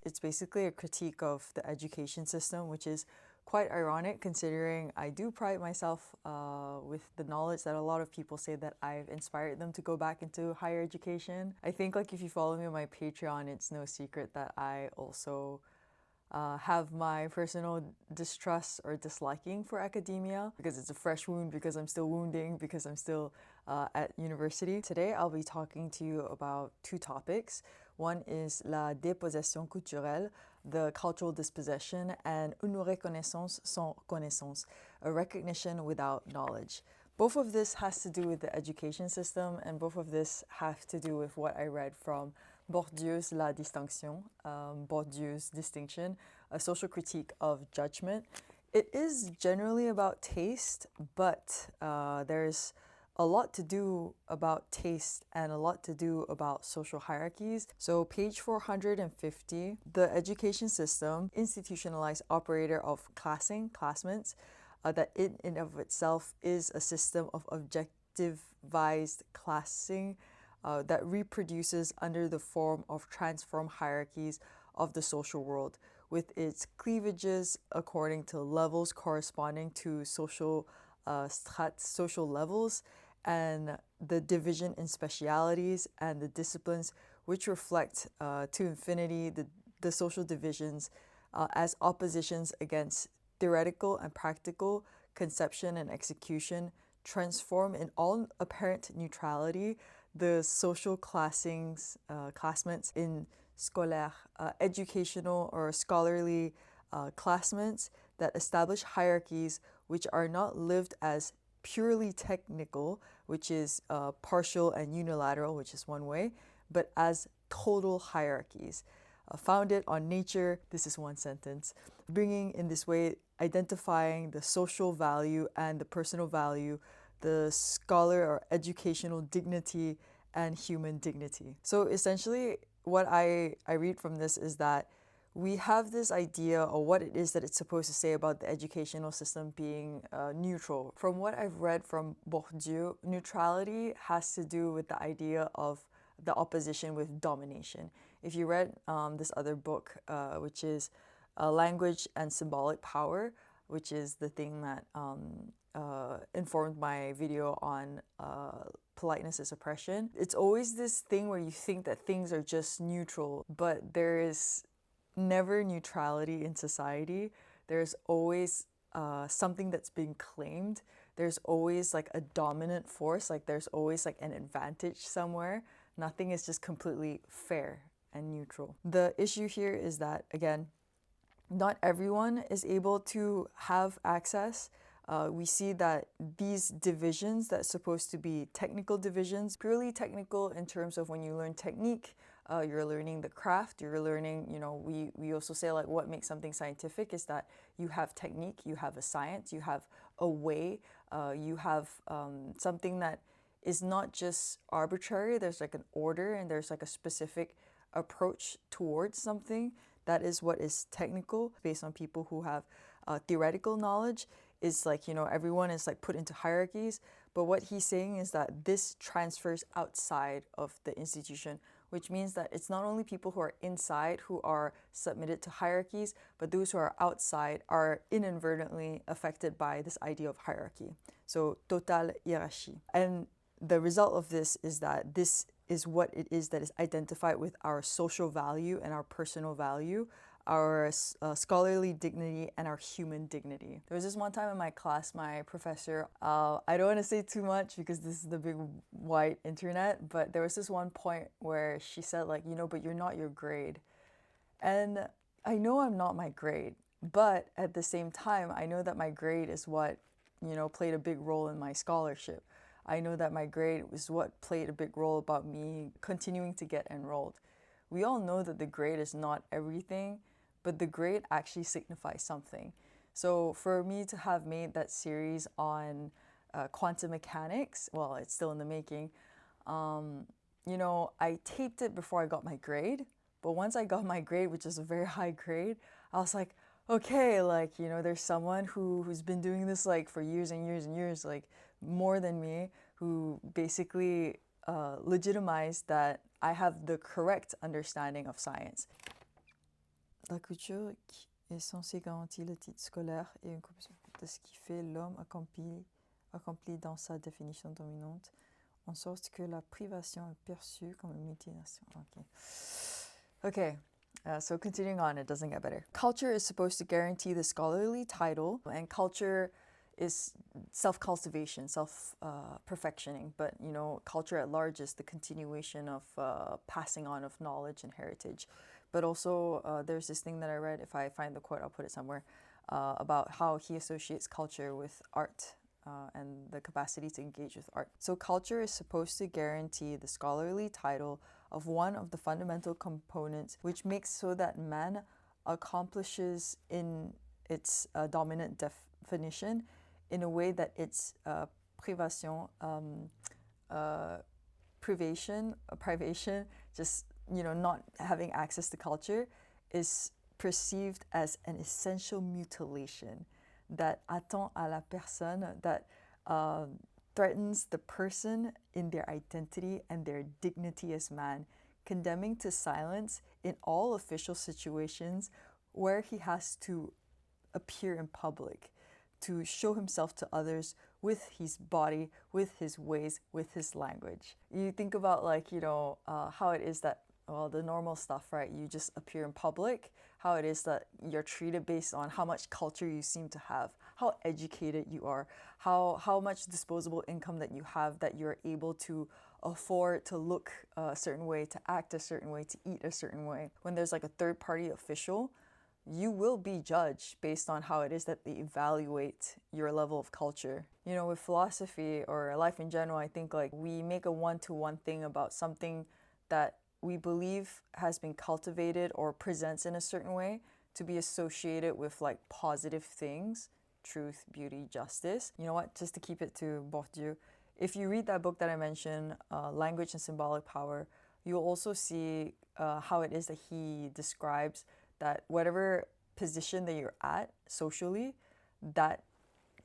It's basically a critique of the education system, which is quite ironic considering I do pride myself with the knowledge that a lot of people say that I've inspired them to go back into higher education. I think like if you follow me on my Patreon, it's no secret that I also have my personal distrust or disliking for academia because it's a fresh wound, because I'm still wounding, because I'm still at university. Today I'll be talking to you about two topics. One is la dispossession culturelle, the cultural dispossession, and une reconnaissance sans connaissance, a recognition without knowledge. Both of this has to do with the education system, and both of this have to do with what I read from Bourdieu's La Distinction, Bourdieu's Distinction, a social critique of judgment. It is generally about taste, but there's a lot to do about taste and a lot to do about social hierarchies. So page 450, the education system, institutionalized operator of classmates, that in and of itself is a system of objectivized classing that reproduces under the form of transformed hierarchies of the social world, with its cleavages according to levels corresponding to social strats, social levels, and the division in specialities and the disciplines which reflect to infinity the social divisions as oppositions against theoretical and practical conception and execution, transform in all apparent neutrality the social classings, classmates in scolaire, educational or scholarly classmates that establish hierarchies which are not lived as purely technical, which is partial and unilateral, which is one way, but as total hierarchies. Founded on nature, this is one sentence, bringing in this way, identifying the social value and the personal value, the scholar or educational dignity and human dignity. So essentially, what I read from this is that we have this idea of what it is that it's supposed to say about the educational system being neutral. From what I've read from Bourdieu, neutrality has to do with the idea of the opposition with domination. If you read this other book, which is Language and Symbolic Power, which is the thing that informed my video on politeness is oppression, it's always this thing where you think that things are just neutral, but there is never neutrality in society. There's always something that's being claimed. There's always like a dominant force, like there's always like an advantage somewhere. Nothing is just completely fair and neutral. The issue here is that, again, not everyone is able to have access. We see that these divisions that's supposed to be technical divisions, purely technical in terms of when you learn technique, you're learning the craft, you're learning, we also say like what makes something scientific is that you have technique, you have a science, you have a way, you have something that is not just arbitrary, there's like an order and there's like a specific approach towards something. That is what is technical based on people who have theoretical knowledge. Is like, everyone is like put into hierarchies. But what he's saying is that this transfers outside of the institution, which means that it's not only people who are inside who are submitted to hierarchies, but those who are outside are inadvertently affected by this idea of hierarchy. So, total hiérarchie. And the result of this is that this is what it is that is identified with our social value and our personal value, our scholarly dignity and our human dignity. There was this one time in my class, my professor, I don't want to say too much because this is the big white internet, but there was this one point where she said like, but you're not your grade. And I know I'm not my grade, but at the same time, I know that my grade is what, played a big role in my scholarship. I know that my grade was what played a big role about me continuing to get enrolled. We all know that the grade is not everything, but the grade actually signifies something. So for me to have made that series on quantum mechanics, well, it's still in the making, I taped it before I got my grade. But once I got my grade, which is a very high grade, I was like, okay, like, there's someone who's been doing this like for years and years and years, like more than me, who basically legitimized that I have the correct understanding of science. La culture qui est censée garantir le titre scolaire et une copie de ce qui fait l'homme accompli dans sa définition dominante, en sorte que la privation est perçue comme une mutilation. Okay. So continuing on, it doesn't get better. Culture is supposed to guarantee the scholarly title, and culture is self-cultivation, self-perfectioning. But, you know, culture at large is the continuation of passing on of knowledge and heritage. But also, there's this thing that I read, if I find the quote, I'll put it somewhere, about how he associates culture with art. And the capacity to engage with art. So culture is supposed to guarantee the scholarly title of one of the fundamental components which makes so that man accomplishes in its dominant definition in a way that its privation, just, you know, not having access to culture is perceived as an essential mutilation that attend à la personne, that threatens the person in their identity and their dignity as man, condemning to silence in all official situations where he has to appear in public, to show himself to others with his body, with his ways, with his language. You think about, like, you know, how it is that, well, the normal stuff, right? You just appear in public, how it is that you're treated based on how much culture you seem to have, how educated you are, how much disposable income that you have, that you're able to afford to look a certain way, to act a certain way, to eat a certain way. When there's like a third-party official, you will be judged based on how it is that they evaluate your level of culture. You know, with philosophy or life in general, I think like we make a one-to-one thing about something that we believe has been cultivated or presents in a certain way to be associated with like positive things, truth, beauty, justice. You know what, just to keep it to Bourdieu, if you read that book that I mentioned, Language and Symbolic Power, you'll also see how it is that he describes that whatever position that you're at socially, that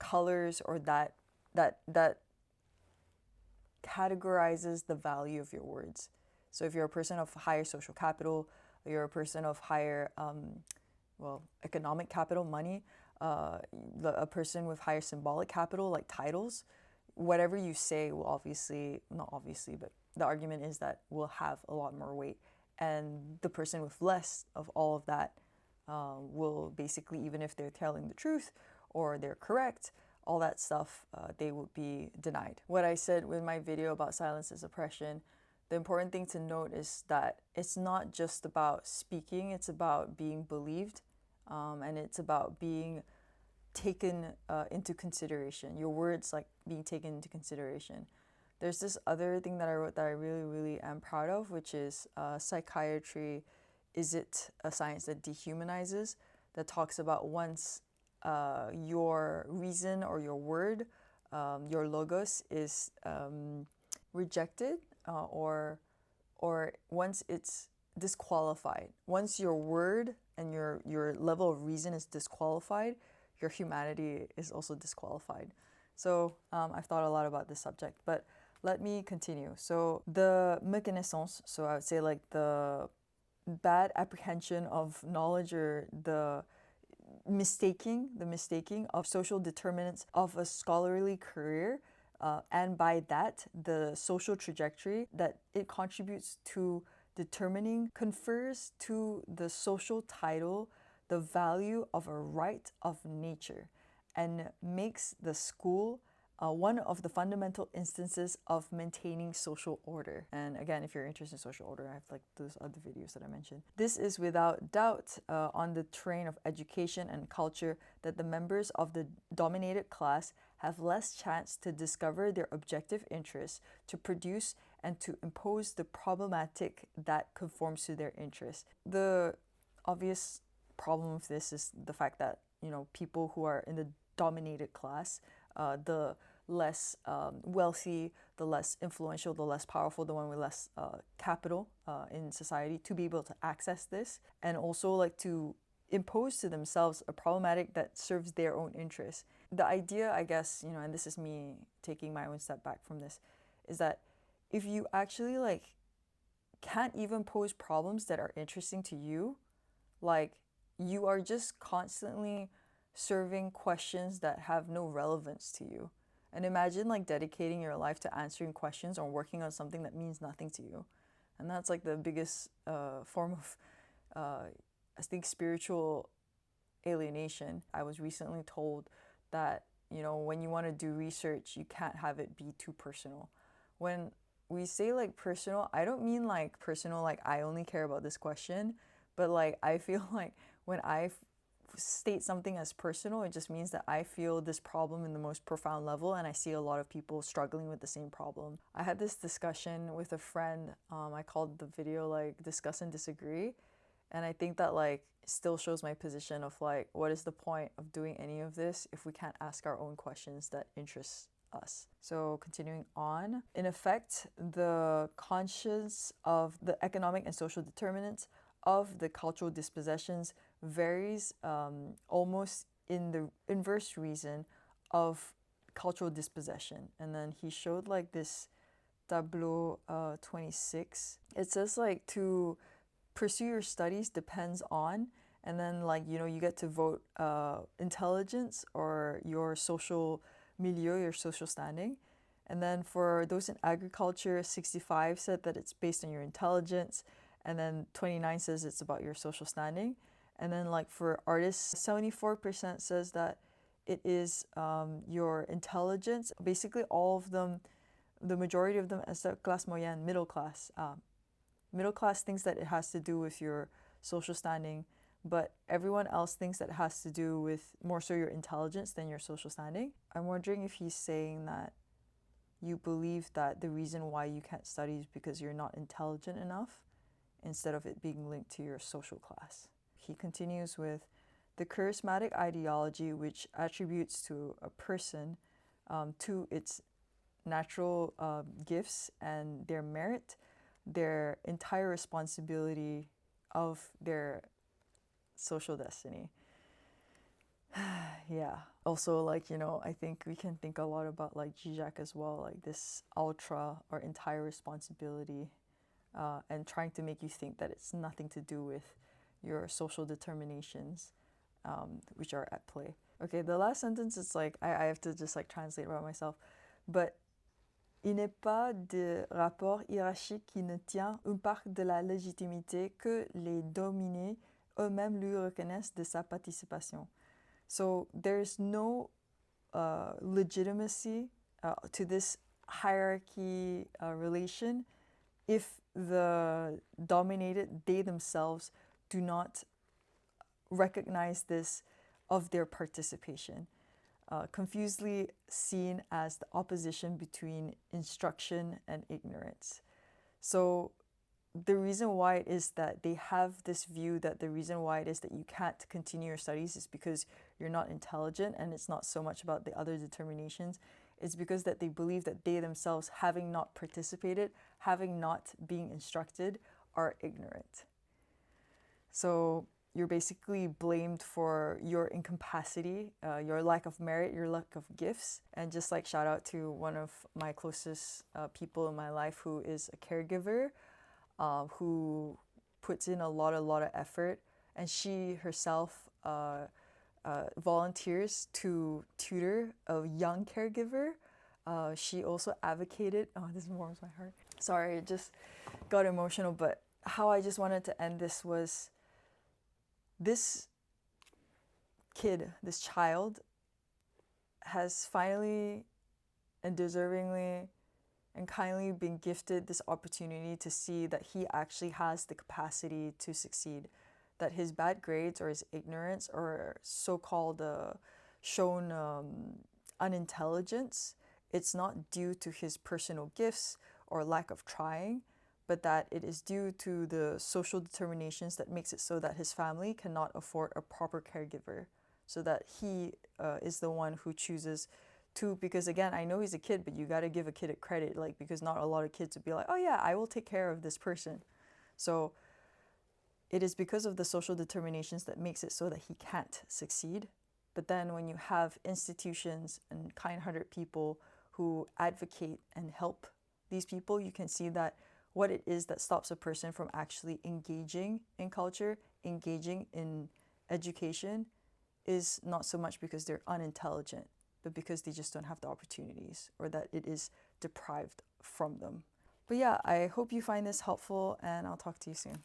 colors or that categorizes the value of your words. So if you're a person of higher social capital, you're a person of higher, economic capital, money, a person with higher symbolic capital, like titles, whatever you say will obviously, not obviously, but the argument is that will have a lot more weight. And the person with less of all of that will basically, even if they're telling the truth or they're correct, all that stuff, they would be denied. What I said with my video about silence is oppression, the important thing to note is that it's not just about speaking, it's about being believed, and it's about being taken into consideration. Your words, like, being taken into consideration. There's this other thing that I wrote that I really, really am proud of, which is psychiatry, is it a science that dehumanizes? That talks about once your reason or your word, your logos is rejected, or once it's disqualified. Once your word and your level of reason is disqualified, your humanity is also disqualified. So I've thought a lot about this subject, but let me continue. So the méconnaissance, so I would say like the bad apprehension of knowledge, or the mistaking of social determinants of a scholarly career, and by that, the social trajectory that it contributes to determining, confers to the social title the value of a right of nature, and makes the school one of the fundamental instances of maintaining social order. And again, if you're interested in social order, I have like those other videos that I mentioned. This is without doubt on the terrain of education and culture that the members of the dominated class have less chance to discover their objective interests, to produce and to impose the problematic that conforms to their interests. The obvious problem with this is the fact that, you know, people who are in the dominated class, the less wealthy, the less influential, the less powerful, the one with less capital in society, to be able to access this, and also like to impose to themselves a problematic that serves their own interests. The idea, I guess, you know, and this is me taking my own step back from this, is that if you actually like can't even pose problems that are interesting to you, like you are just constantly serving questions that have no relevance to you. And imagine like dedicating your life to answering questions or working on something that means nothing to you. And that's like the biggest form of, I think, spiritual alienation. I was recently told that, you know, when you want to do research, you can't have it be too personal. When we say like personal, I don't mean like personal, like I only care about this question, but like I feel like when I state something as personal, it just means that I feel this problem in the most profound level, and I see a lot of people struggling with the same problem. I had this discussion with a friend. I called the video like Discuss and Disagree. And I think that like still shows my position of like, what is the point of doing any of this if we can't ask our own questions that interest us? So continuing on, in effect, the conscience of the economic and social determinants of the cultural dispossessions varies almost in the inverse reason of cultural dispossession. And then he showed like this tableau 26. It says like to pursue your studies depends on, and then like, you know, you get to vote intelligence or your social milieu, your social standing. And then for those in agriculture, 65 said that it's based on your intelligence, and then 29 says it's about your social standing. And then like for artists, 74% says that it is your intelligence. Basically all of them, the majority of them as the classe moyenne, middle class. Middle class thinks that it has to do with your social standing, but everyone else thinks that it has to do with more so your intelligence than your social standing. I'm wondering if he's saying that you believe that the reason why you can't study is because you're not intelligent enough, instead of it being linked to your social class. He continues with the charismatic ideology, which attributes to a person to its natural gifts and their merit, their entire responsibility of their social destiny. Yeah. Also, like, you know, I think we can think a lot about like Zizek as well, like this ultra or entire responsibility, and trying to make you think that it's nothing to do with your social determinations, which are at play. Okay, the last sentence is like, I have to just like translate by myself, but il n'est pas de rapport hiérarchique qui ne tient une part de la légitimité que les dominés eux-mêmes lui reconnaissent de sa participation. So there's no legitimacy to this hierarchy relation if the dominated, they themselves, do not recognize this of their participation. Confusedly seen as the opposition between instruction and ignorance. So the reason why it is that they have this view that the reason why it is that you can't continue your studies is because you're not intelligent, and it's not so much about the other determinations. It's because that they believe that they themselves, having not participated, having not being instructed, are ignorant. So you're basically blamed for your incapacity, your lack of merit, your lack of gifts. And just like shout out to one of my closest people in my life who is a caregiver, who puts in a lot of effort, and she herself volunteers to tutor a young caregiver. She also advocated, oh, this warms my heart. Sorry, it just got emotional, but how I just wanted to end this was, this kid, this child, has finally and deservingly and kindly been gifted this opportunity to see that he actually has the capacity to succeed, that his bad grades or his ignorance or so-called shown unintelligence, it's not due to his personal gifts or lack of trying, but that it is due to the social determinations that makes it so that his family cannot afford a proper caregiver, so that he is the one who chooses to, because again, I know he's a kid, but you got to give a kid a credit, like, because not a lot of kids would be like, oh yeah, I will take care of this person. So it is because of the social determinations that makes it so that he can't succeed. But then when you have institutions and kind-hearted people who advocate and help these people, you can see that what it is that stops a person from actually engaging in culture, engaging in education is not so much because they're unintelligent, but because they just don't have the opportunities or that it is deprived from them. But yeah, I hope you find this helpful and I'll talk to you soon.